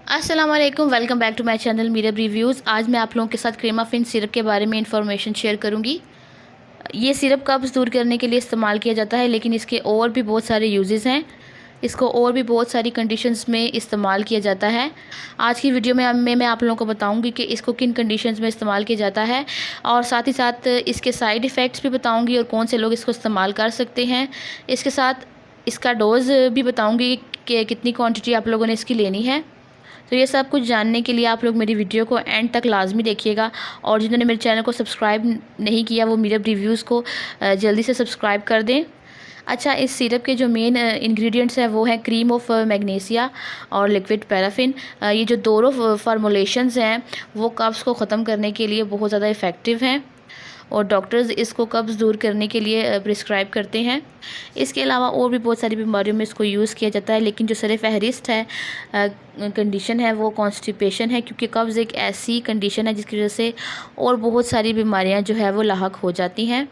अस्सलाम वालेकुम, welcome back to my channel Mirab reviews. आज मैं आप लोगों के साथ क्रेमाफिन सिरप के बारे में इंफॉर्मेशन शेयर करूंगी। ये सिरप कब्ज़ दूर करने के लिए इस्तेमाल किया जाता है, लेकिन इसके और भी बहुत सारे यूजेस हैं। इसको और भी बहुत सारी कंडीशंस में इस्तेमाल किया जाता है। आज की वीडियो में मैं आप लोगों को बताऊंगी कि इसको किन कंडीशंस में इस्तेमाल किया जाता है, और साथ ही साथ इसके साइड इफ़ेक्ट्स भी बताऊंगी और कौन से लोग इसको इस्तेमाल कर सकते हैं। इसके साथ इसका डोज़ भी बताऊँगी कि कितनी क्वान्टिटी आप लोगों ने इसकी लेनी है। तो ये सब कुछ जानने के लिए आप लोग मेरी वीडियो को एंड तक लाजमी देखिएगा, और जिन्होंने मेरे चैनल को सब्सक्राइब नहीं किया वो मीरब रिव्यूज़ को जल्दी से सब्सक्राइब कर दें। अच्छा, इस सिरप के जो मेन इंग्रेडिएंट्स हैं वो हैं क्रीम ऑफ मैग्नीशिया और लिक्विड पैराफिन। ये जो दोनों फार्मूलेशंस हैं वो कब्ज़ को ख़त्म करने के लिए बहुत ज़्यादा इफ़ेक्टिव हैं, और डॉक्टर्स इसको कब्ज़ दूर करने के लिए प्रिस्क्राइब करते हैं। इसके अलावा और भी बहुत सारी बीमारियों में इसको यूज़ किया जाता है, लेकिन जो सर फहरिस्त है कंडीशन है वो कॉन्स्टिपेशन है, क्योंकि कब्ज़ एक ऐसी कंडीशन है जिसकी वजह से और बहुत सारी बीमारियां जो है वो लाहक हो जाती हैं,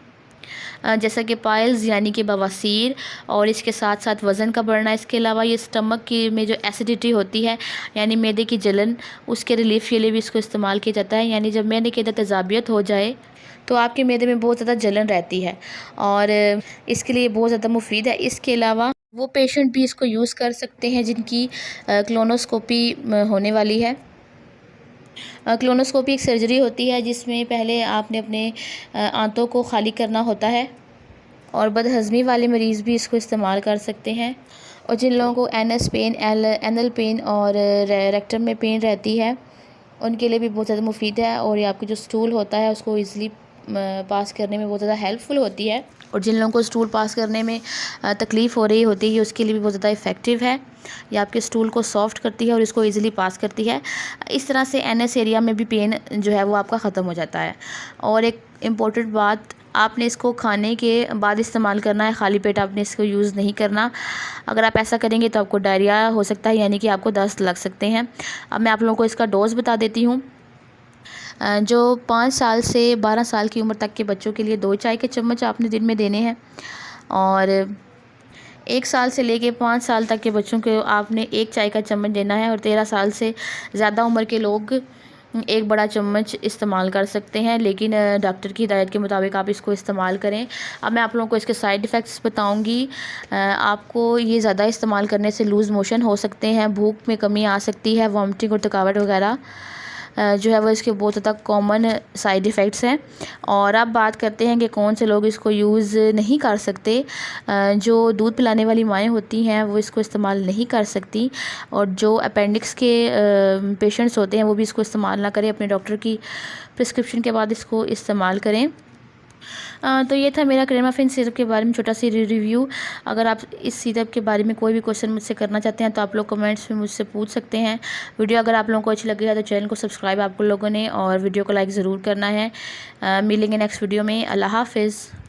जैसा कि पाइल्स यानी कि बवासीर, और इसके साथ साथ वज़न का बढ़ना। इसके अलावा ये स्टमक की में जो एसिडिटी होती है यानी मैदे की जलन, उसके रिलीफ के लिए भी इसको इस्तेमाल किया जाता है। यानी जब मैदे के अंदर तेज़ाबियत हो जाए तो आपके मैदे में बहुत ज़्यादा जलन रहती है, और इसके लिए बहुत ज़्यादा मुफीद है। इसके अलावा वो पेशेंट भी इसको यूज़ कर सकते हैं जिनकी क्लोनोस्कोपी होने वाली है। क्लोनोस्कोपी एक सर्जरी होती है जिसमें पहले आपने अपने आंतों को खाली करना होता है, और बदहज़मी वाले मरीज़ भी इसको इस्तेमाल कर सकते हैं। और जिन लोगों को एनएस पेन, एनल पेन और रेक्टम में पेन रहती है उनके लिए भी बहुत ज़्यादा मुफीद है, और ये आपकी जो स्टूल होता है उसको ईज़िली पास करने में बहुत ज़्यादा हेल्पफुल होती है। और जिन लोगों को स्टूल पास करने में तकलीफ़ हो रही होती है उसके लिए भी बहुत ज़्यादा इफ़ेक्टिव है। ये आपके स्टूल को सॉफ्ट करती है और इसको इजीली पास करती है। इस तरह से एनएस एरिया में भी पेन जो है वो आपका ख़त्म हो जाता है। और एक इम्पॉर्टेंट बात, आपने इसको खाने के बाद इस्तेमाल करना है, खाली पेट आपने इसको यूज़ नहीं करना। अगर आप ऐसा करेंगे तो आपको डायरिया हो सकता है, यानी कि आपको दस्त लग सकते हैं। अब मैं आप लोगों को इसका डोज़ बता देती हूँ। जो 5 साल से 12 साल की उम्र तक के बच्चों के लिए 2 चाय के चम्मच आपने दिन में देने हैं, और 1 साल से लेके 5 साल तक के बच्चों को आपने 1 चाय का चम्मच देना है, और 13 साल से ज़्यादा उम्र के लोग 1 बड़ा चम्मच इस्तेमाल कर सकते हैं, लेकिन डॉक्टर की हिदायत के मुताबिक आप इसको इस्तेमाल करें। अब मैं आप लोगों को इसके साइड इफ़ेक्ट्स बताऊंगी। आपको ये ज़्यादा इस्तेमाल करने से लूज़ मोशन हो सकते हैं, भूख में कमी आ सकती है, वॉमिटिंग और थकावट वगैरह जो है वो इसके बहुत ज़्यादा कॉमन साइड इफ़ेक्ट्स हैं। और अब बात करते हैं कि कौन से लोग इसको यूज़ नहीं कर सकते। जो दूध पिलाने वाली माएँ होती हैं वो इसको इस्तेमाल नहीं कर सकती, और जो अपेंडिक्स के पेशेंट्स होते हैं वो भी इसको इस्तेमाल ना करें, अपने डॉक्टर की प्रिस्क्रिप्शन के बाद इसको इस्तेमाल करें। तो ये था मेरा क्रेमाफिन सिरप के बारे में छोटा सी रिव्यू। अगर आप इस सिरप के बारे में कोई भी क्वेश्चन मुझसे करना चाहते हैं तो आप लोग कमेंट्स में मुझसे पूछ सकते हैं। वीडियो अगर आप लोगों को अच्छी लगी है तो चैनल को सब्सक्राइब आप लोगों ने और वीडियो को लाइक ज़रूर करना है। मिलेंगे नेक्स्ट वीडियो में। अल्लाह हाफ़िज़।